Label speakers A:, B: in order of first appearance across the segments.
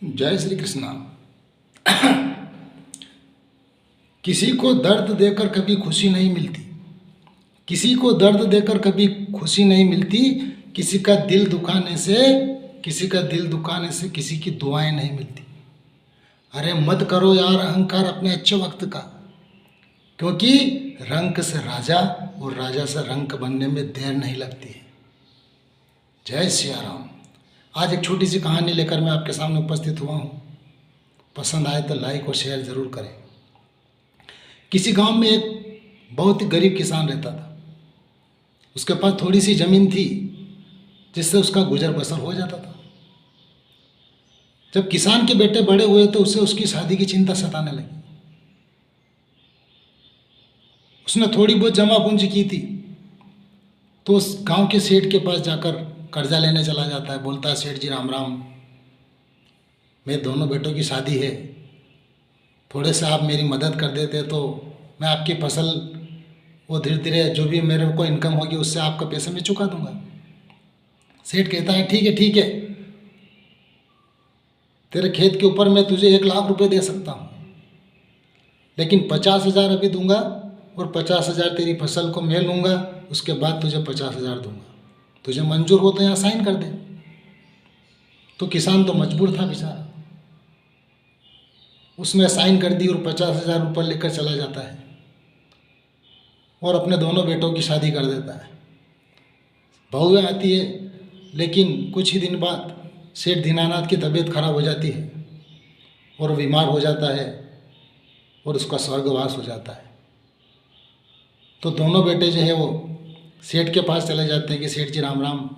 A: जय श्री कृष्णा। किसी को दर्द देकर कभी खुशी नहीं मिलती। किसी को दर्द देकर कभी खुशी नहीं मिलती। किसी का दिल दुखाने से किसी की दुआएं नहीं मिलती। अरे मत करो यार अहंकार अपने अच्छे वक्त का, क्योंकि रंक से राजा और राजा से रंक बनने में देर नहीं लगती है। जय सिया राम। आज एक छोटी सी कहानी लेकर मैं आपके सामने उपस्थित हुआ हूँ। पसंद आए तो लाइक और शेयर ज़रूर करें। किसी गांव में एक बहुत ही गरीब किसान रहता था। उसके पास थोड़ी सी ज़मीन थी जिससे उसका गुजर बसर हो जाता था। जब किसान के बेटे बड़े हुए तो उसे उसकी शादी की चिंता सताने लगी। उसने थोड़ी बहुत जमा पूंजी की थी तो उस गांव के सेठ के पास जाकर कर्जा लेने चला जाता है। बोलता है, सेठ जी राम राम, मेरे दोनों बेटों की शादी है, थोड़े से आप मेरी मदद कर देते तो मैं आपकी फसल वो धीरे धीरे जो भी मेरे को इनकम होगी उससे आपका पैसा मैं चुका दूंगा। सेठ कहता है, ठीक है, तेरे खेत के ऊपर मैं तुझे 1,00,000 रुपये दे सकता हूँ, लेकिन 50,000 अभी दूंगा और 50,000 तेरी फसल को मैं लूँगा, उसके बाद तुझे 50,000 दूंगा। तुझे मंजूर हो तो यहाँ साइन कर दे। तो किसान तो मजबूर था बेचारा। उसने साइन कर दी और 50,000 रुपये लेकर चला जाता है और अपने दोनों बेटों की शादी कर देता है। बहुएं आती है, लेकिन कुछ ही दिन बाद सेठ दीनानाथ की तबीयत खराब हो जाती है और वो बीमार हो जाता है और उसका स्वर्गवास हो जाता है। तो दोनों बेटे जो है वो सेठ के पास चले जाते हैं कि सेठ जी राम राम,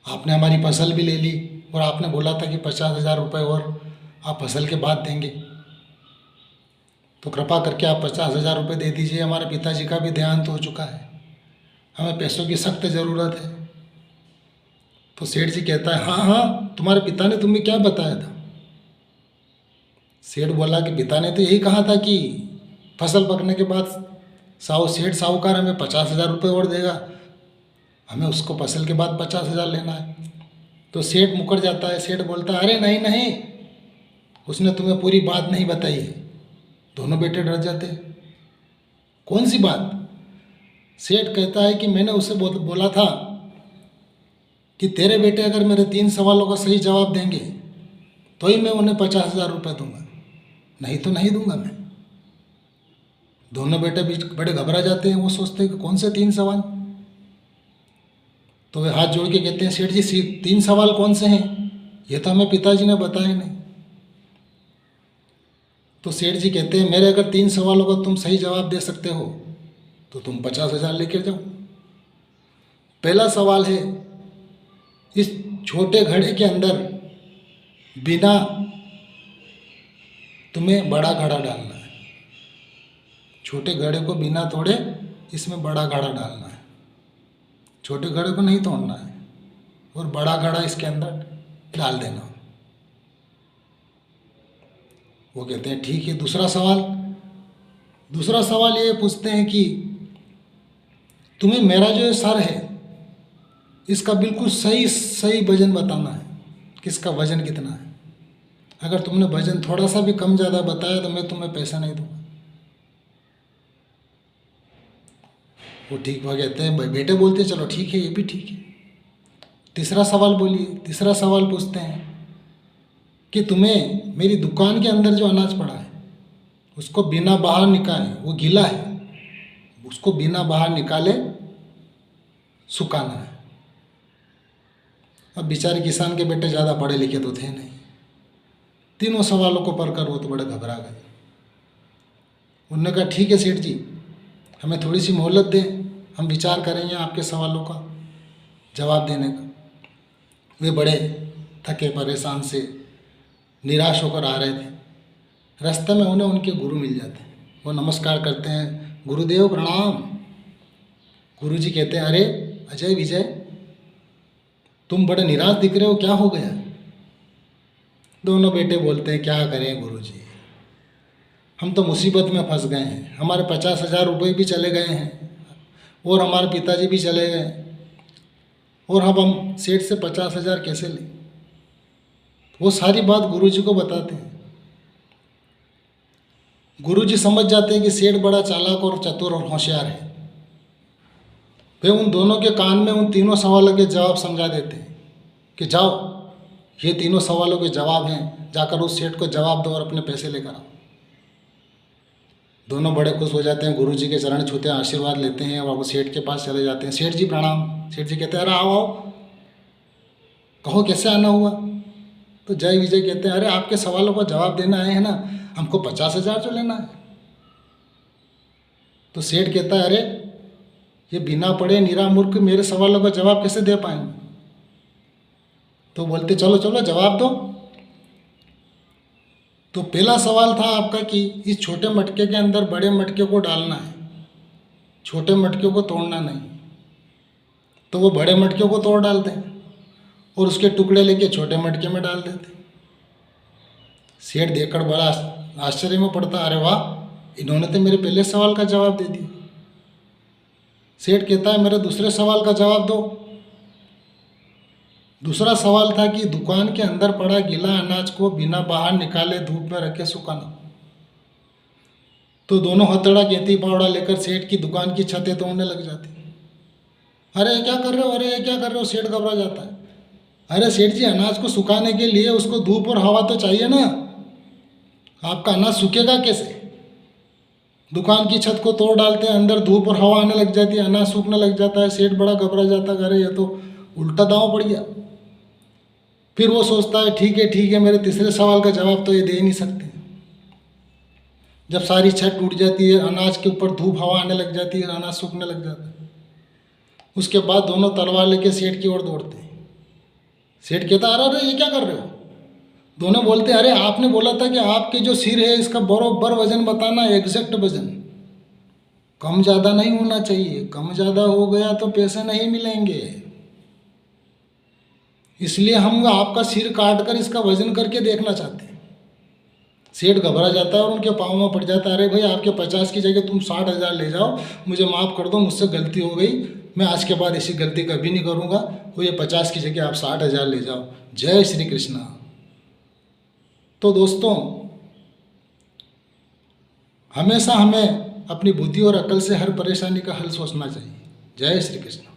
A: आपने हमारी फसल भी ले ली और आपने बोला था कि 50,000 रुपये और आप फसल के बाद देंगे, तो कृपा करके आप 50,000 रुपये दे दीजिए। हमारे पिताजी का भी देहांत हो चुका है, हमें पैसों की सख्त ज़रूरत है। तो सेठ जी कहता है, हाँ, तुम्हारे पिता ने तुम्हें क्या बताया था? सेठ बोला कि पिता ने तो यही कहा था कि फसल पकने के बाद सेठ साहूकार हमें 50,000 रुपये और देगा, हमें उसको फसल के बाद 50,000 लेना है। तो सेठ मुकर जाता है। सेठ बोलता है, अरे नहीं, उसने तुम्हें पूरी बात नहीं बताई है। दोनों बेटे डर जाते। कौन सी बात? सेठ कहता है कि मैंने उसे बोला था कि तेरे बेटे अगर मेरे 3 सवालों का सही जवाब देंगे तो ही मैं उन्हें 50,000 रुपये दूंगा, नहीं तो नहीं दूंगा मैं। दोनों बेटे बीच बड़े घबरा जाते हैं। वो सोचते हैं कि कौन से 3 सवाल? तो वे हाथ जोड़ के कहते हैं, सेठ जी 3 सवाल कौन से हैं? ये तो हमें पिताजी ने बताया नहीं। तो सेठ जी कहते हैं, मेरे अगर 3 सवालों का तुम सही जवाब दे सकते हो तो तुम 50,000 लेकर जाओ। पहला सवाल है, इस छोटे घड़े के अंदर बिना तुम्हें बड़ा घड़ा डालना है। छोटे घड़े को बिना तोड़े इसमें बड़ा घड़ा डालना है। छोटे घड़े को नहीं तोड़ना है और बड़ा घड़ा इसके अंदर डाल देना। वो कहते हैं ठीक है। दूसरा सवाल ये पूछते हैं कि तुम्हें मेरा जो सर है इसका बिल्कुल सही वजन बताना है, किसका वजन कितना है। अगर तुमने वजन थोड़ा सा भी कम ज़्यादा बताया तो मैं तुम्हें पैसा नहीं दूंगा। वो ठीक वो कहते हैं, बेटे बोलते हैं, चलो ठीक है, ये भी ठीक है। तीसरा सवाल पूछते हैं कि तुम्हें मेरी दुकान के अंदर जो अनाज पड़ा है उसको बिना बाहर निकाले, वो गीला है, उसको बिना बाहर निकाले सुखाना है। अब बेचारे किसान के बेटे ज़्यादा पढ़े लिखे तो थे नहीं। तीनों सवालों को पढ़कर वो तो बड़े घबरा गए। उन्होंने कहा, ठीक है सेठ जी, हमें थोड़ी सी मोहलत दें, हम विचार करेंगे आपके सवालों का जवाब देने का। वे बड़े थके परेशान से निराश होकर आ रहे थे। रास्ते में उन्हें उनके गुरु मिल जाते हैं। वो नमस्कार करते हैं, गुरुदेव प्रणाम। गुरुजी कहते हैं, अरे अजय विजय, तुम बड़े निराश दिख रहे हो, क्या हो गया? दोनों बेटे बोलते हैं, क्या करें गुरुजी, हम तो मुसीबत में फंस गए हैं। हमारे 50,000 रुपये भी चले गए हैं और हमारे पिताजी भी चले गए, और अब हम सेठ से 50,000 कैसे लें? वो सारी बात गुरुजी को बताते हैं। गुरुजी समझ जाते हैं कि सेठ बड़ा चालाक और चतुर और होशियार है। वे उन दोनों के कान में उन तीनों सवालों के जवाब समझा देते हैं कि जाओ, ये तीनों सवालों के जवाब हैं, जाकर उस सेठ को जवाब दो और अपने पैसे लेकर आओ। दोनों बड़े खुश हो जाते हैं, गुरुजी के चरण छूते हैं, आशीर्वाद लेते हैं और वो सेठ के पास चले जाते हैं। सेठ जी प्रणाम। सेठ जी कहते हैं, अरे आओ आओ, कहो कैसे आना हुआ। तो जय विजय कहते हैं, अरे आपके सवालों का जवाब देना आए हैं ना, हमको 50,000 जो लेना है। तो सेठ कहता है, अरे ये बिना पढ़े निरा मूर्ख मेरे सवालों का जवाब कैसे दे पाएंगे। तो बोलते, चलो चलो जवाब दो। तो पहला सवाल था आपका कि इस छोटे मटके के अंदर बड़े मटके को डालना है, छोटे मटके को तोड़ना नहीं। तो वो बड़े मटके को तोड़ डालते हैं और उसके टुकड़े लेके छोटे मटके में डाल देते। सेठ देखकर बड़ा आश्चर्य में पड़ता, अरे वाह, इन्होंने तो मेरे पहले सवाल का जवाब दे दिया। सेठ कहता है, मेरे दूसरे सवाल का जवाब दो। दूसरा सवाल था कि दुकान के अंदर पड़ा गीला अनाज को बिना बाहर निकाले धूप में रखे सुखाना। तो दोनों हथौड़ा गेंती फावड़ा लेकर सेठ की दुकान की छतें तोड़ने लग जाती। अरे क्या कर रहे हो, अरे क्या कर रहे हो। सेठ घबरा जाता है। अरे सेठ जी, अनाज को सुखाने के लिए उसको धूप और हवा तो चाहिए ना, आपका अनाज सूखेगा कैसे। दुकान की छत को तोड़ डालते हैं, अंदर धूप और हवा आने लग जाती है, अनाज सूखने लग जाता है। सेठ बड़ा घबरा जाता है, अरे ये तो उल्टा दांव पड़ गया। फिर वो सोचता है, ठीक है, मेरे तीसरे सवाल का जवाब तो ये दे ही नहीं सकते। जब सारी छत टूट जाती है, अनाज के ऊपर धूप हवा आने लग जाती है, अनाज सूखने लग जाता है। उसके बाद दोनों तलवार लेके सेठ की ओर दौड़ते हैं। सेठ कहता, अरे ये क्या कर रहे हो। दोनों बोलते, अरे आपने बोला था कि आपके जो सिर है इसका बराबर वजन बताना, एग्जैक्ट वजन, कम ज़्यादा नहीं होना चाहिए, कम ज़्यादा हो गया तो पैसे नहीं मिलेंगे। इसलिए हम आपका सिर काट कर इसका वजन करके देखना चाहते हैं। सेठ घबरा जाता है और उनके पाँव में पड़ जाता है, अरे भाई, आपके 50 की जगह तुम 60,000 ले जाओ, मुझे माफ़ कर दो, मुझसे गलती हो गई, मैं आज के बाद ऐसी गलती कभी नहीं करूँगा। तो ये 50 की जगह आप 60,000 ले जाओ। जय श्री कृष्णा। तो दोस्तों, हमेशा हमें अपनी बुद्धि और अकल से हर परेशानी का हल सोचना चाहिए। जय श्री कृष्ण।